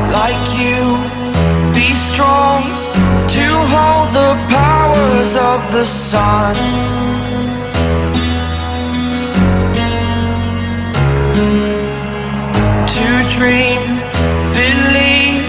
like you. Be strong to hold the powers of the sun. To dream, believe.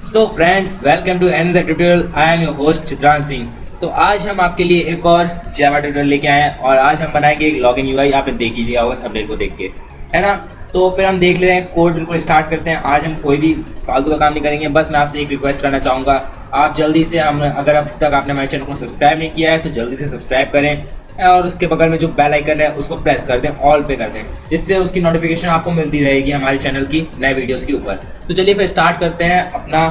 So friends, welcome to another tutorial. I am your host Chitransh Singh. तो आज हम आपके लिए एक और जावा tutorial लेके आए हैं और आज हम बनाएंगे एक लॉगिन यूआई। आपने देख ही लिया होगा थंबनेल को देख के, है ना। तो फिर हम देख लेते हैं, कोड बिल्कुल स्टार्ट करते हैं। आज हम कोई भी फालतू का काम नहीं करेंगे। बस मैं आपसे एक रिक्वेस्ट करना चाहूँगा, आप जल्दी से अगर अब तक आपने हमारे चैनल को सब्सक्राइब नहीं किया है तो जल्दी से सब्सक्राइब करें और उसके बगल में जो बेल आइकन है उसको प्रेस कर दें, ऑल पे कर दें, जिससे उसकी नोटिफिकेशन आपको मिलती रहेगी हमारे चैनल की नए वीडियोस के ऊपर। तो चलिए फिर स्टार्ट करते हैं अपना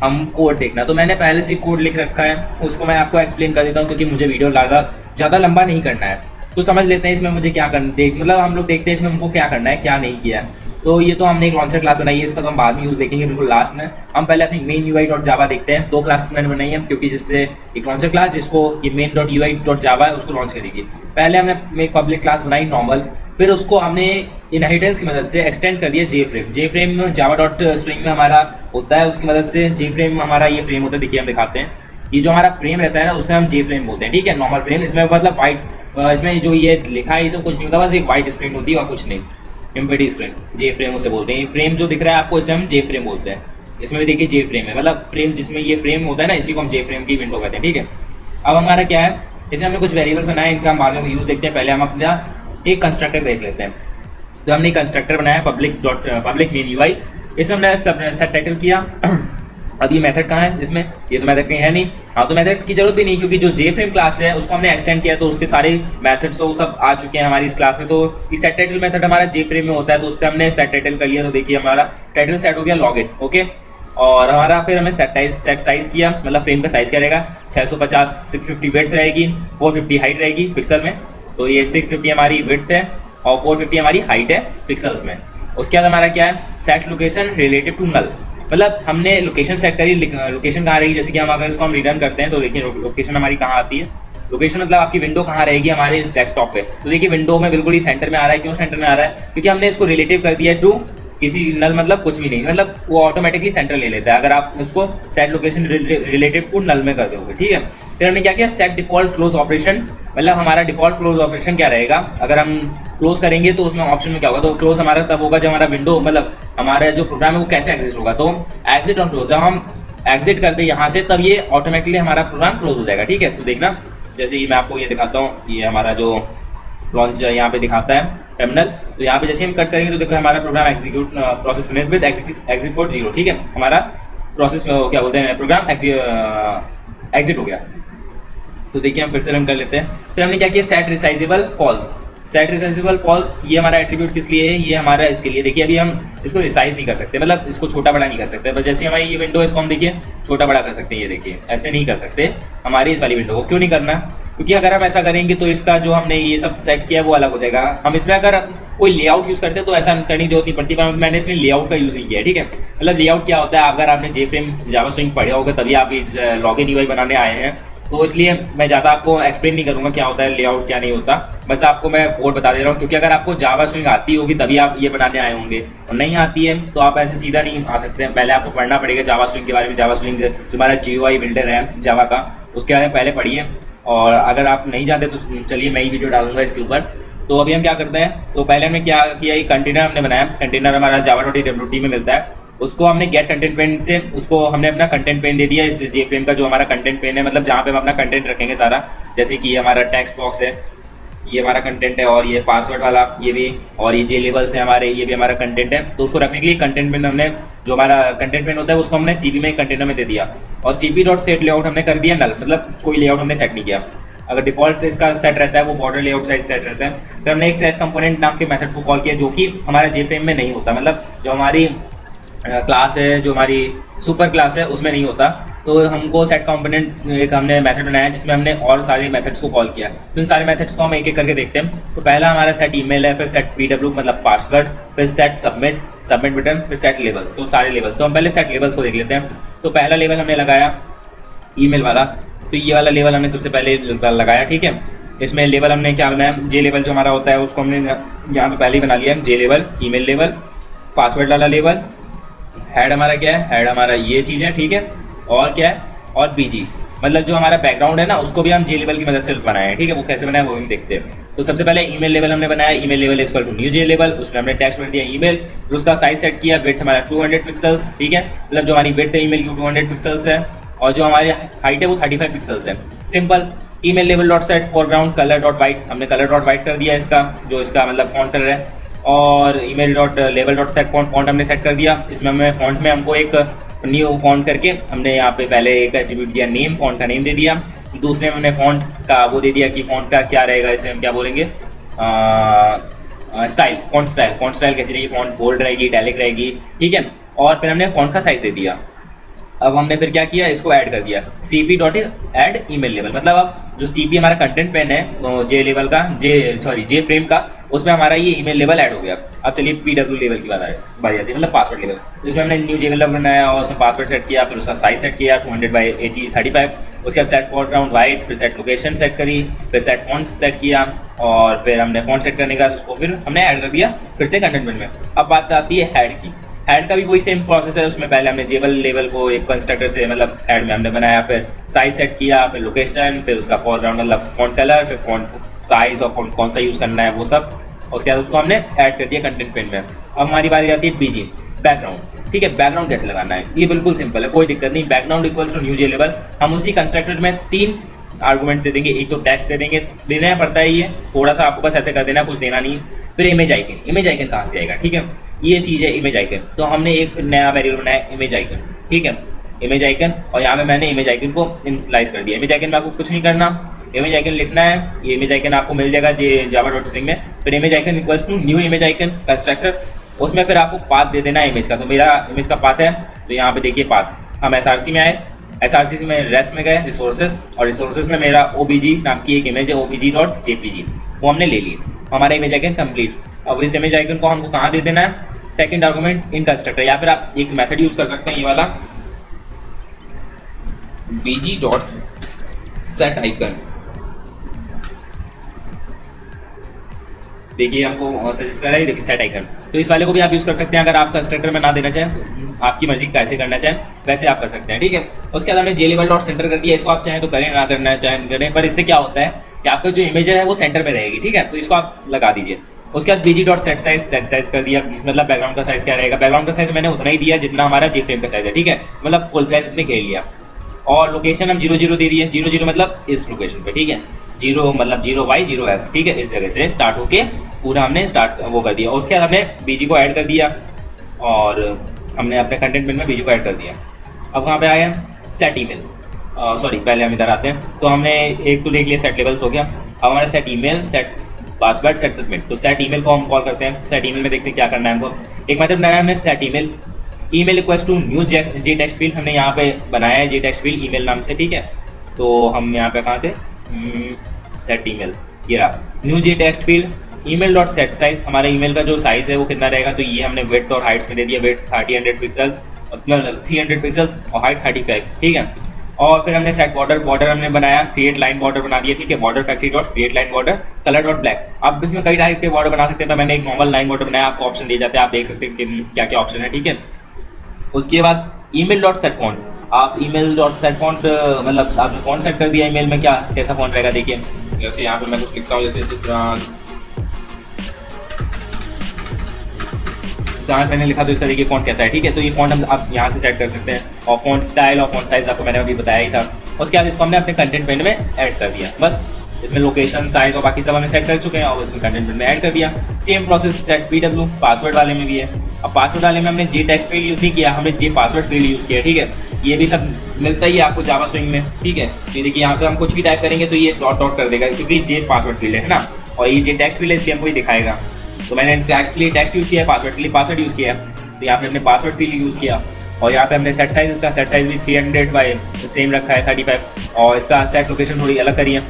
हम कोड देखना। तो मैंने पहले से कोड लिख रखा है, उसको मैं आपको एक्सप्लेन कर देता हूँ क्योंकि मुझे वीडियो ज़्यादा लंबा नहीं करना है। तो समझ लेते हैं इसमें मुझे क्या करना, मतलब हम लोग देखते हैं इसमें हमको क्या करना है क्या नहीं किया है। तो ये तो हमने एक लॉन्चर क्लास बनाई है, इसका तो हम बाद में यूज़ देखेंगे बिल्कुल लास्ट में। हम पहले अपनी मेन ui.java देखते हैं। 2 क्लासेस मैंने बनाई है क्योंकि जिससे एक लॉन्चर क्लास जिसको ये main.ui.java है उसको लॉन्च करेगी। पहले हमने एक पब्लिक क्लास बनाई नॉर्मल, फिर उसको हमने इनहेरिटेंस की मदद से एक्सटेंड कर दिया जेफ्रेम में java.swing में हमारा होता है, उसकी मदद से जेफ्रेम हमारा ये फ्रेम होता है। देखिए हम दिखाते हैं, ये जो हमारा फ्रेम रहता है ना उसे हम जेफ्रेम बोलते हैं, ठीक है। नॉर्मल फ्रेम, इसमें मतलब वाइट, इसमें जो ये लिखा है ये सब कुछ नहीं होता, बस एक वाइट स्क्रीन होती है और कुछ नहीं, एम्प्टी स्क्रीन। जे फ्रेम उसे बोलते हैं। फ्रेम जो दिख रहा है आपको इसे हम जे फ्रेम बोलते हैं। इसमें भी देखिए जे फ्रेम है, मतलब फ्रेम जिसमें ये फ्रेम होता है ना, इसी को हम जे फ्रेम की विंडो कहते हैं, ठीक है। अब हमारा क्या है, इसमें हमने कुछ वेरिएबल्स बनाए, इनका हम बाद में यूज देखते हैं। पहले हम अपना एक कंस्ट्रक्टर देख लेते हैं। तो हमने एक कंस्ट्रक्टर बनाया पब्लिक मेन यूआई, इसमें हमने सेट टाइटल किया। अब ये मेथड कहाँ है इसमें, ये तो मेथड कहीं है नहीं। हाँ, तो मेथड की जरूरत भी नहीं क्योंकि जो जेफ्रेम क्लास है उसको हमने एक्सटेंड किया तो उसके सारे मेथड्स वो सब आ चुके हैं हमारी इस क्लास में। तो ये सेट टाइटल मेथड हमारा जेफ्रेम में होता है, तो उससे हमने सेट टाइटल कर लिया। तो देखिए हमारा टाइटल सेट हो गया लॉगिन, ओके। और हमारा फिर हमें सेट साइज किया, मतलब फ्रेम का साइज क्या रहेगा, 650 650 विड्थ रहेगी, 450 हाइट रहेगी पिक्सल में। तो ये 650 हमारी विड्थ है और 450 हमारी हाइट है पिक्सल्स में। उसके बाद हमारा क्या है, set location relative to null, मतलब हमने लोकेशन सेट करी। लोकेशन कहाँ रहेगी, जैसे कि हम अगर इसको हम रिटर्न करते हैं तो देखिए लोकेशन हमारी कहाँ आती है। लोकेशन मतलब आपकी विंडो कहाँ रहेगी हमारे इस डेस्कटॉप पे। तो देखिए विंडो में बिल्कुल ही सेंटर में आ रहा है। क्यों सेंटर में आ रहा है, क्योंकि हमने इसको रिलेटिव कर दिया टू किसी नल, मतलब कुछ भी नहीं, मतलब वो ऑटोमेटिकली सेंटर ले लेता है अगर आप उसको set location relative to null में कर दोगे, ठीक है। फिर हमने क्या किया, सेट डिफॉल्ट क्लोज ऑपरेशन, मतलब हमारा डिफॉल्ट क्लोज ऑपरेशन क्या रहेगा, अगर हम क्लोज करेंगे तो उसमें ऑप्शन में क्या होगा, तो क्लोज हमारा तब होगा जब हमारा विंडो, मतलब हमारा जो प्रोग्राम है वो कैसे एग्जिस्ट होगा। तो एग्जिट ऑन क्लोज, जब हम एग्जिट करते हैं यहाँ से तब ये ऑटोमेटिकली हमारा प्रोग्राम क्लोज हो जाएगा, ठीक है। तो देखना, जैसे कि मैं आपको ये दिखाता हूँ, ये हमारा जो लॉन्च यहाँ पे दिखाता है टर्मिनल। तो यहाँ पे जैसे हम कट करेंगे तो देखो हमारा program execute process finish with execute 0, ठीक है। हमारा प्रोसेस क्या बोलते हैं, प्रोग्राम एग्जिट हो गया। तो देखिए हम फिर से रन कर लेते हैं। फिर हमने क्या किया, set resizable false. Set resizable false ये हमारा एट्रीब्यूट किस लिए है, ये हमारा इसके लिए। देखिए अभी हम इसको रिसाइज नहीं कर सकते, मतलब इसको छोटा बड़ा नहीं कर सकते, बस जैसे हमारी ये विंडो इसको हम देखिए छोटा बड़ा कर सकते हैं। ये देखिए ऐसे नहीं कर सकते हमारी इस वाली विंडो को। क्यों नहीं करना, क्योंकि अगर हम ऐसा करेंगे तो इसका जो हमने ये सब सेट किया वो अलग हो जाएगा। हम इसमें अगर कोई लेआउट यूज करते हैं तो ऐसा करने की जरूरत नहीं पड़ती, पर मैंने इसमें लेआउट का यूज नहीं किया है, ठीक है। मतलब लेआउट क्या होता है, अगर आपने जेफ्रेम जावा स्विंग पढ़े होगा तभी आप लॉगिन यूआई बनाने आए हैं, तो इसलिए मैं ज़्यादा आपको एक्सप्लेन नहीं करूँगा क्या होता है लेआउट क्या नहीं होता। बस आपको मैं कोड बता दे रहा हूँ, क्योंकि अगर आपको जावा स्विंग आती होगी तभी आप ये बनाने आए होंगे, और नहीं आती है तो आप ऐसे सीधा नहीं आ सकते हैं। पहले आपको पढ़ना पड़ेगा जावा स्विंग के बारे में। जावा स्विंग जो हमारा GUI बिल्डर है जावा का, उसके बारे में पहले पढ़िए। और अगर आप नहीं जानते तो चलिए मैं ही वीडियो डालूंगा इसके ऊपर। तो अभी हम क्या करते हैं, तो पहले हमने क्या किया, एक कंटेनर हमने बनाया। कंटेनर हमारा java.awt में मिलता है, उसको हमने गेट कंटेंट पेन से उसको हमने अपना कंटेंट पेन दे दिया इस जेफ्रेम का, जो हमारा कंटेंट पेन है, मतलब जहाँ पे हम अपना कंटेंट रखेंगे सारा। जैसे कि हमारा टेक्स्ट बॉक्स है, ये हमारा कंटेंट है, और ये पासवर्ड वाला ये भी, और ये जे लेबल्स है हमारे, ये भी हमारा कंटेंट है। तो उसको रखने के लिए कंटेंट पेन हमने, जो हमारा कंटेंट पेन होता है उसको हमने CP में एक कंटेनर में दे दिया। और cp.set लेआउट हमने कर दिया नल, मतलब कोई लेआउट हमने सेट नहीं किया। अगर डिफॉल्ट इसका सेट रहता है वो बॉर्डर लेआउट सेट रहता है। फिर हमने एक सेट कंपोनेंट नाम के मेथड को कॉल किया, जो कि हमारे जेफ्रेम में नहीं होता, मतलब जो हमारी क्लास है, जो हमारी सुपर क्लास है उसमें नहीं होता। तो हमको सेट कंपोनेंट एक हमने मेथड बनाया जिसमें हमने और सारे मेथड्स को कॉल किया। तो इन सारे मेथड्स को हम एक एक करके देखते हैं। तो पहला हमारा सेट ईमेल है, फिर सेट pw मतलब पासवर्ड, फिर सेट सबमिट बटन, फिर सेट लेबल्स। तो सारे लेबल्स, तो हम पहले सेट लेबल्स को देख लेते हैं। तो पहला लेवल हमने लगाया ईमेल वाला, तो ये वाला लेवल हमने सबसे पहले लगाया, ठीक है। इसमें लेवल हमने क्या बनाया, जे लेवल जो हमारा होता है उसको हमने यहाँ पे पहले ही बना लिया, जे लेवल ईमेल लेवल। पासवर्ड वाला लेबल, हेड हमारा क्या है, हेड हमारा ये चीज़ है, ठीक है। और क्या है, और बीजी मतलब जो हमारा बैकग्राउंड है ना, उसको भी हम जे लेवल की मदद से बनाए हैं, ठीक है। वो कैसे बनाया वो हम देखते हैं। तो सबसे पहले ईमेल लेवल हमने बनाया, email level equal to new J level, उसमें हमने टेक्स्ट भर दिया ईमेल, फिर उसका साइज सेट किया, विड्थ हमारा 200 पिक्सल्स, ठीक है। मतलब जो हमारी विड्थ है ईमेल की 200 पिक्सल्स है, और जो हमारी हाइट है वो 35 पिक्सल्स है। Simple. Email level dot set foreground colour dot white, हमने कलर डॉट वाइट कर दिया इसका, जो इसका मतलब फॉन्ट कलर है। और email dot level dot set font हमने सेट कर दिया। इसमें हमें फॉन्ट में हमको एक न्यू फॉन्ट करके हमने यहाँ पे पहले एक एट्रीब्यूट दिया, नेम, फॉन्ट का नेम दे दिया। दूसरे में हमने फॉन्ट का वो दे दिया कि फॉन्ट का क्या रहेगा, इसे हम क्या बोलेंगे, स्टाइल, फॉन्ट स्टाइल कैसी रहेगी, फॉन्ट बोल्ड रहेगी, इटैलिक रहेगी, ठीक है। और फिर हमने फॉन्ट का साइज दे दिया। अब हमने फिर क्या किया, इसको ऐड कर दिया, cp dot add email level. मतलब अब जो cp हमारा कंटेंट पेन है जे लेवल का, जे फ्रेम का, उसमें हमारा ये ईमेल लेवल ऐड हो गया। अब चलिए pw लेवल की बारी आती है, मतलब पासवर्ड लेवल। इसमें हमने न्यू जे लेवल बनाया और उसमें पासवर्ड सेट किया, फिर उसका साइज सेट किया 200x8035, उसके बाद सेट फोरग्राउंड वाइट, फिर सेट लोकेशन सेट करी, फिर सेट फॉन्ट सेट किया, और फिर हमने फॉन्ट सेट करने का उसको फिर हमने ऐड कर दिया फिर से कंटेंट पेन में। अब बात आती है हेड की। हेड का भी वही सेम प्रोसेस है। उसमें पहले हमने जेबल लेवल को एक कंस्ट्रक्टर से मतलब हेड में हमने बनाया, फिर साइज सेट किया, फिर लोकेशन, फिर उसका फोरग्राउंड मतलब फॉन्ट कलर, फिर फॉन्ट साइज और फॉन्ट कौन सा यूज़ करना है वो सब। उसके बाद उसको हमने ऐड कर दिया कंटेंट पेन में। अब हमारी बारी आती है बीजी, बैकग्राउंड, ठीक है। बैकग्राउंड कैसे लगाना है, ये बिल्कुल सिंपल है, कोई दिक्कत नहीं। Background equals to new J लेवल, हम उसी कंस्ट्रक्टर में 3 आर्गूमेंट्स दे देंगे। एक तो टेक्स्ट दे देंगे, देना पड़ता है ये थोड़ा सा, आपको बस ऐसे कर देना, कुछ देना नहीं। फिर इमेज आइकन, इमेज आइकन कहाँ से आएगा, ठीक है, ये चीज़ है इमेज आइकन। तो हमने एक नया वेरिएबल बनाया इमेज आइकन, ठीक है, इमेज आइकन। और यहाँ पे मैंने इमेज आइकन को इनिशियलाइज कर दिया। इमेज आइकन में आपको कुछ नहीं करना, इमेज आइकन लिखना है, ये इमेज आइकन आपको मिल जाएगा जावा डॉट स्ट्रिंग में। फिर image icon equals to new image icon constructor, उसमें फिर आपको पाथ दे देना है इमेज का। तो मेरा इमेज का पाथ है, तो यहाँ पे देखिए पाथ, हम एसआरसी में आए, एसआरसी में रेस्ट में गए रिसोर्सेज, और रिसोर्सेज में मेरा ओबीजी नाम की एक इमेज है, obg.jpg, वो हमने ले ली। हमारा इमेज आइकन कंप्लीट। अब इस इमेज आइकन को हमको कहाँ दे देना है, सेकंड आर्गुमेंट इन कंस्ट्रक्टर, या फिर आप एक मेथड यूज कर सकते हैं ये वाला, bg.setIcon। देखिए हमको सजेस्ट कर रहा है, देखिए सेट आइकन। तो इस वाले को भी आप यूज कर सकते हैं, अगर आप कंस्ट्रक्टर में ना देना चाहें तो आपकी मर्जी कैसे करना चाहें वैसे आप कर सकते हैं, ठीक है। उसके बाद हमने जे लेवल डॉट सेंटर कर दिया, इसको आप चाहें तो करें, ना करना चाहें करें, पर इससे क्या होता है कि आपका जो इमेज है वो सेंटर में रहेगी, ठीक है। तो इसको आप लगा दीजिए। उसके बाद bg डॉट सेट साइज कर दिया, मतलब बैकग्राउंड का साइज क्या रहेगा, बैकग्राउंड का साइज मैंने उतना ही दिया जितना हमारा जे फ्रेम का साइज है, ठीक है, मतलब फुल साइज इसने घेर लिया। और लोकेशन हम 00 दे दिए, 00 मतलब इस लोकेशन पे, ठीक है, 0 मतलब 0y0x, ठीक है, इस जगह से स्टार्ट होके पूरा हमने स्टार्ट वो कर दिया। उसके बाद हमने बीजी को ऐड कर दिया, और हमने अपने कंटेंट पेन में बीजी को ऐड कर दिया। अब कहाँ पे आए हम, सेट ईमेल, सॉरी पहले हम इधर आते हैं। तो हमने एक तो देख लिया सेट लेवल्स हो गया। अब हमारा set email, set password, set submit. तो सेट ईमेल को हम कॉल करते हैं। सेट ईमेल में देखते हैं क्या करना है हमको। एक मेथड बनाया हमने set email, email equals to new J text field हमने यहाँ पे बनाया है, जे टेक्स्ट फील्ड ईमेल नाम से, ठीक है। तो हम यहाँ पे कहाँ थे, सेट ईमेल, ये रहा new J text field, email dot set size, हमारा ईमेल का जो साइज है वो कितना रहेगा, तो ये हमने विड्थ और हाइट्स में दे दिया, विड्थ 300 पिक्सल्स, मतलब 300 पिक्सल्स और हाइट 35, ठीक है। और फिर हमने सेट बॉर्डर हमने बनाया, क्रिएट लाइन बॉर्डर बना दिया, ठीक है, border factory dot create line border, colour dot black. आप इसमें कई टाइप के बॉर्डर बना सकते हैं, तो मैंने एक नॉर्मल लाइन बॉर्डर बनाया, आपको ऑप्शन दिए जाते हैं, आप देख सकते हैं कि क्या क्या ऑप्शन है, ठीक है। उसके बाद ईमेल डॉट सेट फॉन्ट, आप ईमेल डॉट सेट फॉन्ट मतलब आपने फॉन्ट सेट कर दिया ईमेल में, क्या कैसा फॉन्ट रहेगा, देखिए जैसे यहाँ पे मैं कुछ लिखता हूँ, जैसे चित्रांश, जहाँ मैंने लिखा तो इसका देखिए फॉन्ट कैसा है, ठीक है। तो ये फॉन्ट हम आप यहाँ से सेट कर सकते हैं, और फॉन्ट स्टाइल और फॉन्ट साइज आपको मैंने अभी बताया ही था। उसके बाद इसको हमने अपने कंटेंट पेन में ऐड कर दिया, बस इसमें लोकेशन, साइज और बाकी सब हमने सेट कर चुके हैं, और इसमें कंटेंट पेन में ऐड कर दिया। Same process set pw password वाले में भी है। अब पासवर्ड वाले में हमने जे टेक्स्ट फील्ड यूज़ नहीं किया, हमने जे पासवर्ड फील्ड यूज़ किया, ठीक है। ये भी सब मिलता ही है आपको जावा स्विंग में, ठीक है। ये देखिए यहाँ पे हम कुछ भी टाइप करेंगे तो ये डॉट डॉट कर देगा, क्योंकि जे पासवर्ड फील्ड है ना, और ये जे टेक्स्ट फील्ड है इसलिए हमको ही दिखाएगा। तो मैंने टेक्स्ट के लिए टेक्स्ट यूज़ किया है, पासवर्ड के लिए पासवर्ड यूज़ किया, तो यहाँ पे हमने पासवर्ड फील्ड यूज़ किया। और यहाँ पे हमने सेट साइज, इसका सेट साइज भी 300 बाई सेम रखा है 35, और इसका सेट लोकेशन थोड़ी अलग करी है,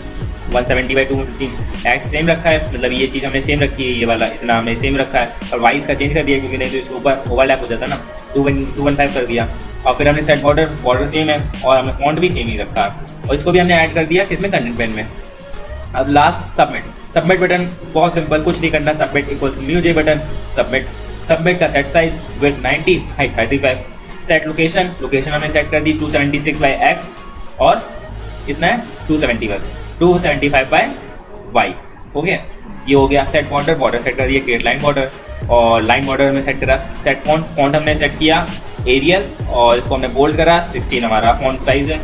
170 बाई 215 एक्स सेम रखा है, मतलब ये चीज़ हमने सेम रखी है, ये वाला इतना हमने सेम रखा है। और वाई इसका चेंज कर दिया, क्योंकि नहीं तो इसके ऊपर ओवरलैप हो जाता ना, 215 कर दिया। और फिर हमने सेट बॉर्डर सेम है, और हमने फॉन्ट भी सेम ही रखा है, और इसको भी हमने ऐड कर दिया किसमें, कंटेंट पेन में। अब लास्ट सबमिट बटन, बहुत सिंपल, कुछ नहीं करना, सबमिट इक्वल्स न्यू जे बटन, सबमिट। सबमिट का set size with 90, height 35। Set location, location हमने सेट कर दी 276 बाई एक्स और कितना है 275 बाई वाई। ओके, ये हो गया। सेट बॉर्डर, बॉर्डर सेट कर दिया, क्रिएट लाइन बॉर्डर, और लाइन बॉर्डर में सेट करा। सेट फॉन्ट, फॉन्ट हमने सेट किया एरियल और इसको हमने बोल्ड करा, 16 हमारा फॉन्ट साइज है।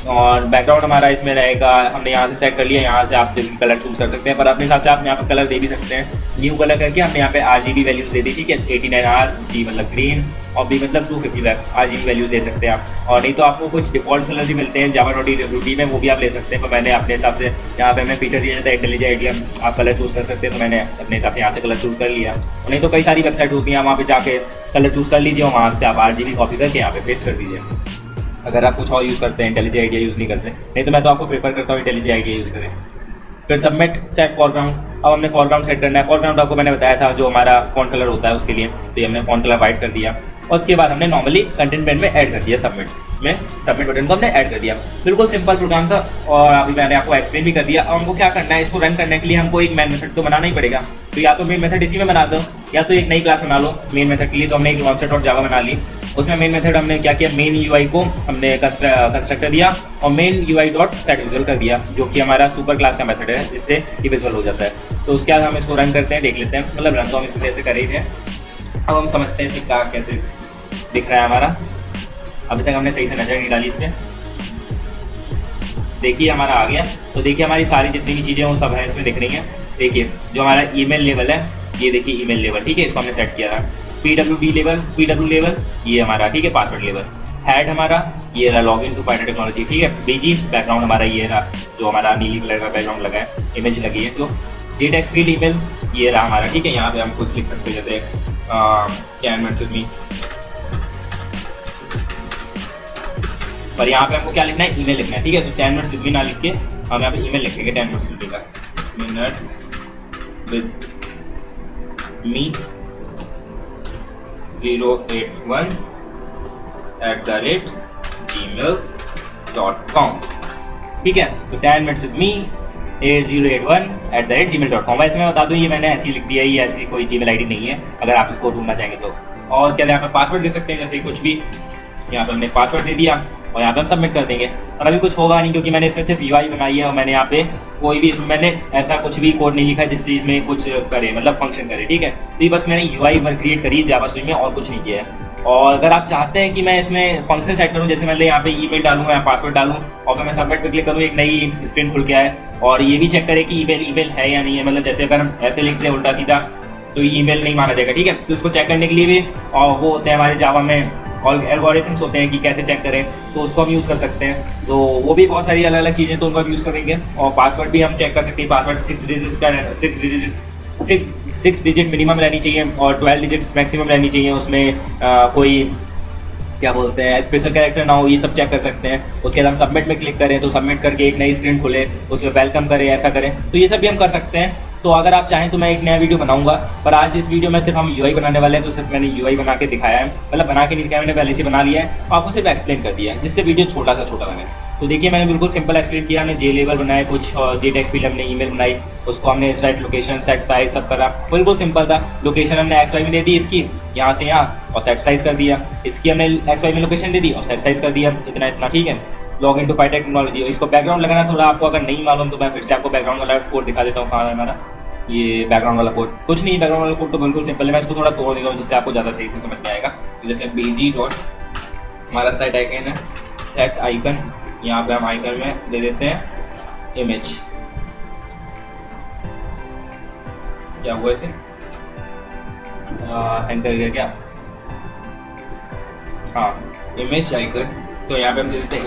और बैकग्राउंड हमारा इसमें रहेगा, हमने यहाँ से सेट कर लिया। यहाँ से आप कलर चूज कर सकते हैं, पर अपने हिसाब से आप यहाँ पे कलर दे भी सकते हैं। न्यू कलर करके हमने यहाँ पे RGB वैल्यूज दे दी, ठीक है। 89R, G मतलब ग्रीन, और B मतलब 255 RGB वैल्यूज दे सकते हैं आप। और नहीं तो आपको कुछ डिफॉल्ट कलर भी मिलते हैं जावा रूटी में, वो भी आप ले सकते हैं। पर मैंने अपने हिसाब से यहाँ पे मैं फीचर दिया था इंटेलिजेंट आइडियम, आप कलर चूज कर सकते हैं, तो मैंने अपने हिसाब से यहाँ से कलर चूज कर लिया। नहीं तो कई सारी वेबसाइट होती हैं, वहाँ पे जाके कलर चूज कर लीजिए और वहाँ से आप RGB कॉपी करके यहाँ पे पेस्ट कर दीजिए। अगर आप कुछ और यूज़ करते हैं, इंटेलिजेंट आइडिया यूज़ नहीं करते, नहीं तो मैं तो आपको प्रेफर करता हूँ इंटेलिजेंट आइडिया यूज़ करें। फिर सबमिट सेट फॉरग्राउंड। अब हमने फॉरग्राउंड सेट करना है। फॉरग्राउंड आपको मैंने बताया था जो हमारा फॉन्ट कलर होता है उसके लिए, तो ये हमने फॉन्ट कलर वाइट कर दिया और उसके बाद हमने नॉर्मली कंटेंट पेन में ऐड कर दिया। सबमिट में सबमिट बटन को हमने ऐड कर दिया। बिल्कुल सिंपल प्रोग्राम था और अभी मैंने आपको एक्सप्लेन भी कर दिया। अब हमको क्या करना है, इसको रन करने के लिए हमको एक मेन मेथड तो बनाना ही पड़ेगा। तो या तो मेन मेथड इसी में बना दो या तो एक नई क्लास बना लो मेन मेथड के लिए। तो हमने एक launcher.java बना ली, उसमें मेन मेथड हमने क्या किया, मेन UI को हमने कंस्ट्रक्टर दिया और main UI dot set visual कर दिया, जो कि हमारा सुपर क्लास का मेथड है, जिससे ये विजुअल हो जाता है। तो उसके बाद हम इसको रन करते हैं, देख लेते हैं, मतलब रन तो हम इस तरह से कर ही थे। अब हम समझते हैं इसका कैसे दिख रहा है हमारा। अभी तक हमने सही से नजर नहीं डाली इसमें। देखिए हमारा आ गया। तो देखिए हमारी सारी जितनी भी चीज़ें वो सब है इसमें दिख रही हैं। देखिए जो हमारा ईमेल लेवल है, ये देखिए ईमेल लेवल, ठीक है, इसको हमने सेट किया था। PWD लेवल, PW लेवल ये हमारा, ठीक है, पासवर्ड लेवल। हेड हमारा ये रहा, log in to Python technology, ठीक है। BG बैकग्राउंड हमारा ये रहा, जो हमारा नीली कलर का बैकग्राउंड लगा है, इमेज लगी है जो। JText फील्ड ईमेल ये रहा हमारा, ठीक है। यहाँ पे हम कुछ लिख सकते हैं, जैसे कैन मैसेज मी, पर यहाँ पे हमको क्या लिखना है, ईमेल लिखना है, ठीक है। तो 10 मिनट्स विद मी ना लिख के हम यहाँ पे ईमेल लिखेंगे, 10 मिनट्स विद मी का, मिनट्स विद मी 081@gmail.com, ठीक है। तो 10 मिनट्स विद मी 8081@gmail.com। वैसे मैं बता दूं ये मैंने ऐसी लिख दिया है, ये ऐसी कोई जीमेल आईडी नहीं है, अगर आप इसको ढूंढना चाहेंगे तो। और उसके बाद यहाँ पे पासवर्ड दे सकते हैं, जैसे कुछ भी, यहाँ पे हमने पासवर्ड दे दिया और यहाँ पे हम सबमिट कर देंगे। और अभी कुछ होगा नहीं क्योंकि मैंने इसमें सिर्फ UI बनाई है और मैंने यहाँ पे कोई भी, इसमें मैंने ऐसा कुछ भी कोड नहीं लिखा है जिससे इसमें कुछ करे, मतलब फंक्शन करे, ठीक है। तो ये बस मैंने UI क्रिएट करी जावास्क्रिप्ट में और कुछ नहीं किया है। और अगर आप चाहते हैं कि मैं इसमें फंक्शन सेट करूँ, जैसे मैं यहाँ पे ईमेल डालूँ या पासवर्ड डालूँ और फिर मैं सबमिट पे क्लिक करूँ, एक नई स्क्रीन खुल के आए और ये भी चेक करे कि ईमेल है या नहीं है, मतलब जैसे अगर हम ऐसे लिखते हैं उल्टा सीधा तो ये ईमेल नहीं माना जाएगा, ठीक है। तो उसको चेक करने के लिए भी और वो होते हैं हमारे जावा में और एल्गोरिथम्स होते हैं कि कैसे चेक करें, तो उसको हम यूज़ कर सकते हैं। तो वो भी बहुत सारी अलग अलग चीज़ें, तो उनको हम यूज़ करेंगे। और पासवर्ड भी हम चेक कर सकते हैं। पासवर्ड 6 डिजिट मिनिमम रहनी चाहिए और 12 डिजिट्स मैक्सिमम रहनी चाहिए। उसमें कोई क्या बोलते हैं स्पेशल कैरेक्टर ना हो, ये सब चेक कर सकते हैं। उसके बाद हम सबमिट में क्लिक करें तो सबमिट करके एक नई स्क्रीन खुले, उसमें वेलकम करें, ऐसा करें, तो ये सब भी हम कर सकते हैं। तो अगर आप चाहें तो मैं एक नया वीडियो बनाऊंगा, पर आज इस वीडियो में सिर्फ हम UI बनाने वाले हैं, तो सिर्फ मैंने UI बना के दिखाया है, मतलब बना के नहीं दिखाया, मैंने पहले से बना लिया है, आपको सिर्फ एक्सप्लेन कर दिया है, जिससे वीडियो छोटा सा छोटा बने। तो देखिए मैंने बिल्कुल सिंपल एक्सप्लेन किया, हमने J लेवल बनाया कुछ और JText फील्ड हमने ईमेल बनाई, उसको हमने सेट लोकेशन, सेट साइज सब करा, बिल्कुल सिंपल था। लोकेशन हमने XY में दे दी इसकी, यहाँ से यहाँ, और सेट साइज कर दिया। इसकी हमने XY में लोकेशन दे दी और सेट साइज कर दिया, इतना, ठीक है। Log in to Python technology, इसको बैकग्राउंड लगाना थोड़ा आपको अगर नहीं मालूम तो मैं फिर से आपको बैकग्राउंड वाला कोड दिखा देता हूँ। कहाँ है हमारा ये बैकग्राउंड वाला कोड? कुछ नहीं, बैकग्राउंड वाला कोड तो बिल्कुल सिंपल है, मैं इसको थोड़ा तोड़ देता हूँ जिससे आपको ज़्यादा सही से समझ में आएगा। तो जैसे BG डॉट हमारा सेट आइकन है, सेट आइकन, यहाँ पे हम आइकन में दे देते हैं इमेज, क्या हुआ इसे एंटर किया क्या, हाँ इमेज आइकन। तो यहाँ पे हम दे देते हैं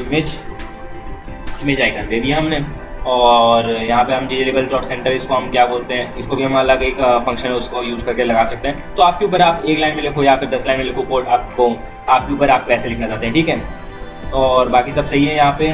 इमेज आइकन दे दिया हमने। और यहाँ पे हम JLabel.center, इसको हम क्या बोलते हैं, इसको भी हम अलग एक फंक्शन है उसको यूज़ करके लगा सकते हैं। तो आपके ऊपर, आप एक लाइन में लिखो या फिर 10 लाइन में लिखो कोड, आपके ऊपर आप कैसे लिखना चाहते हैं, ठीक है। और बाकी सब सही है यहाँ पे,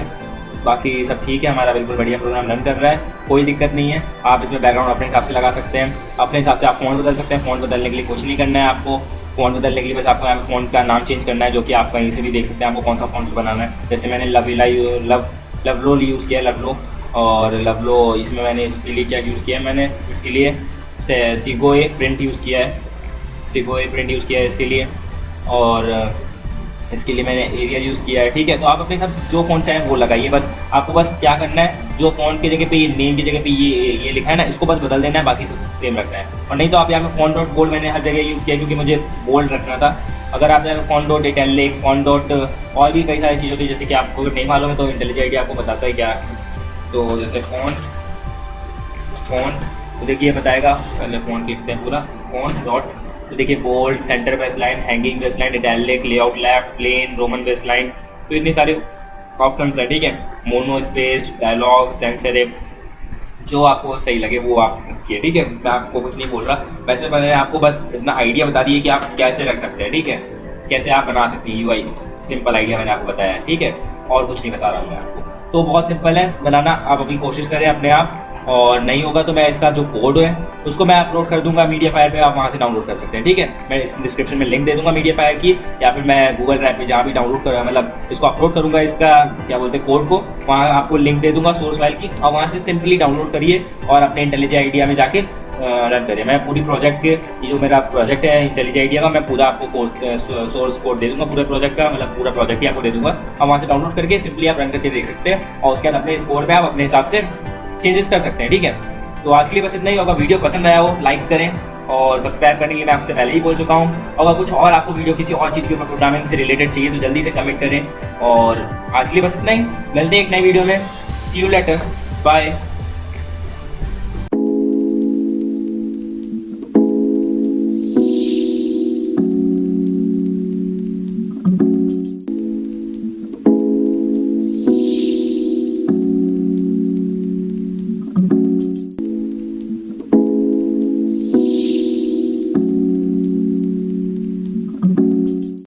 बाकी सब ठीक है, हमारा बिल्कुल बढ़िया प्रोग्राम रन कर रहा है, कोई दिक्कत नहीं है। आप इसमें बैकग्राउंड अपने हिसाब से लगा सकते हैं, अपने हिसाब से आप फ़ॉन्ट बदल सकते हैं। फ़ॉन्ट बदलने के लिए कुछ नहीं करना है आपको, फ़ॉन्ट बदलने के लिए बस आपको यहाँ पे फ़ॉन्ट का नाम चेंज करना है, जो कि आप कहीं से भी देख सकते हैं आपको कौन सा फ़ॉन्ट बनाना है। जैसे मैंने लवलो यूज़ किया है, लवलो, और लवलो इसमें मैंने इसके लिए क्या यूज़ किया है, मैंने इसके लिए सीगो ए प्रिंट यूज़ किया है, सिगोए प्रिंट यूज़ किया है इसके लिए, और इसके लिए मैंने एरियल यूज़ किया है। ठीक है, तो आप अपने हिसाब से जो फ़ॉन्ट चाहें वो लगाइए। बस आपको बस क्या करना है, जो फ़ॉन्ट की जगह पे ये नेम की जगह पे ये लिखा है ना, इसको बस बदल देना है, बाकी सब सेम रखना है। और नहीं तो आप यहाँ पे फॉन्ट डॉट बोल्ड मैंने हर जगह यूज़ किया क्योंकि मुझे बोल्ड रखना था। अगर आप यहाँ पे font dot italic, font dot और भी कई सारी चीज़ होती है, जैसे कि आपको अगर नहीं मालूम है तो इंटेलिजेंट आईडिया आपको बताता है क्या है। तो जैसे फॉन्ट तो देखिए बताएगा, पहले फॉन्ट लिखते हैं पूरा, फॉन्ट डॉट, तो देखिए bold, centre base line, hanging base line, italic, layout left, plain, Roman base line, तो इतने सारे ऑप्शंस हैं। ठीक है, mono space, dialog, sans serif, जो आपको सही लगे वो आप रखिए। ठीक है, मैं आपको कुछ नहीं बोल रहा, वैसे मैंने आपको बस इतना आइडिया बता दिया कि आप कैसे रख सकते हैं। ठीक है, कैसे आप बना सकते हैं यूआई, सिंपल आइडिया मैंने आपको बताया है। ठीक है, और कुछ नहीं बता रहा हूँ मैं आपको, तो बहुत सिंपल है बनाना, आप अपनी कोशिश करें अपने आप, और नहीं होगा तो मैं इसका जो कोड है उसको मैं अपलोड कर दूंगा मीडियाफायर पे, आप वहाँ से डाउनलोड कर सकते हैं। ठीक है, मैं इस डिस्क्रिप्शन में लिंक दे दूंगा मीडियाफायर की, या फिर मैं गूगल ड्राइव पे जहाँ भी डाउनलोड कर मतलब इसको अपलोड करूंगा, इसका क्या बोलते हैं कोड को, वहाँ आपको लिंक दे दूंगा सोर्स फाइल की, और वहाँ से सिंपली डाउनलोड करिए और अपने इंटेलिजेंट आइडिया में जाके रन करिए। मैं पूरी प्रोजेक्ट के, ये जो मेरा प्रोजेक्ट है इंटेलिजेंट आइडिया का, मैं पूरा आपको सोर्स कोड दे दूंगा पूरे प्रोजेक्ट का, मतलब पूरा प्रोजेक्ट ही आपको दे दूंगा, और वहाँ से डाउनलोड करके सिंपली आप रन करके देख सकते हैं, और उसके बाद अपने स्कोर पे आप अपने हिसाब से चेंजेस कर सकते हैं। ठीक है, तो आज के लिए बस इतना ही होगा। वीडियो पसंद आया हो लाइक करें, और सब्सक्राइब करने के लिए मैं आपसे पहले ही बोल चुका हूँ। अगर कुछ और आपको वीडियो किसी और चीज़ के ऊपर प्रोग्रामिंग से रिलेटेड चाहिए तो जल्दी से कमेंट करें, और आज के लिए बस इतना ही, मिलते हैं एक नई वीडियो में। सी यू लेटर, बाय।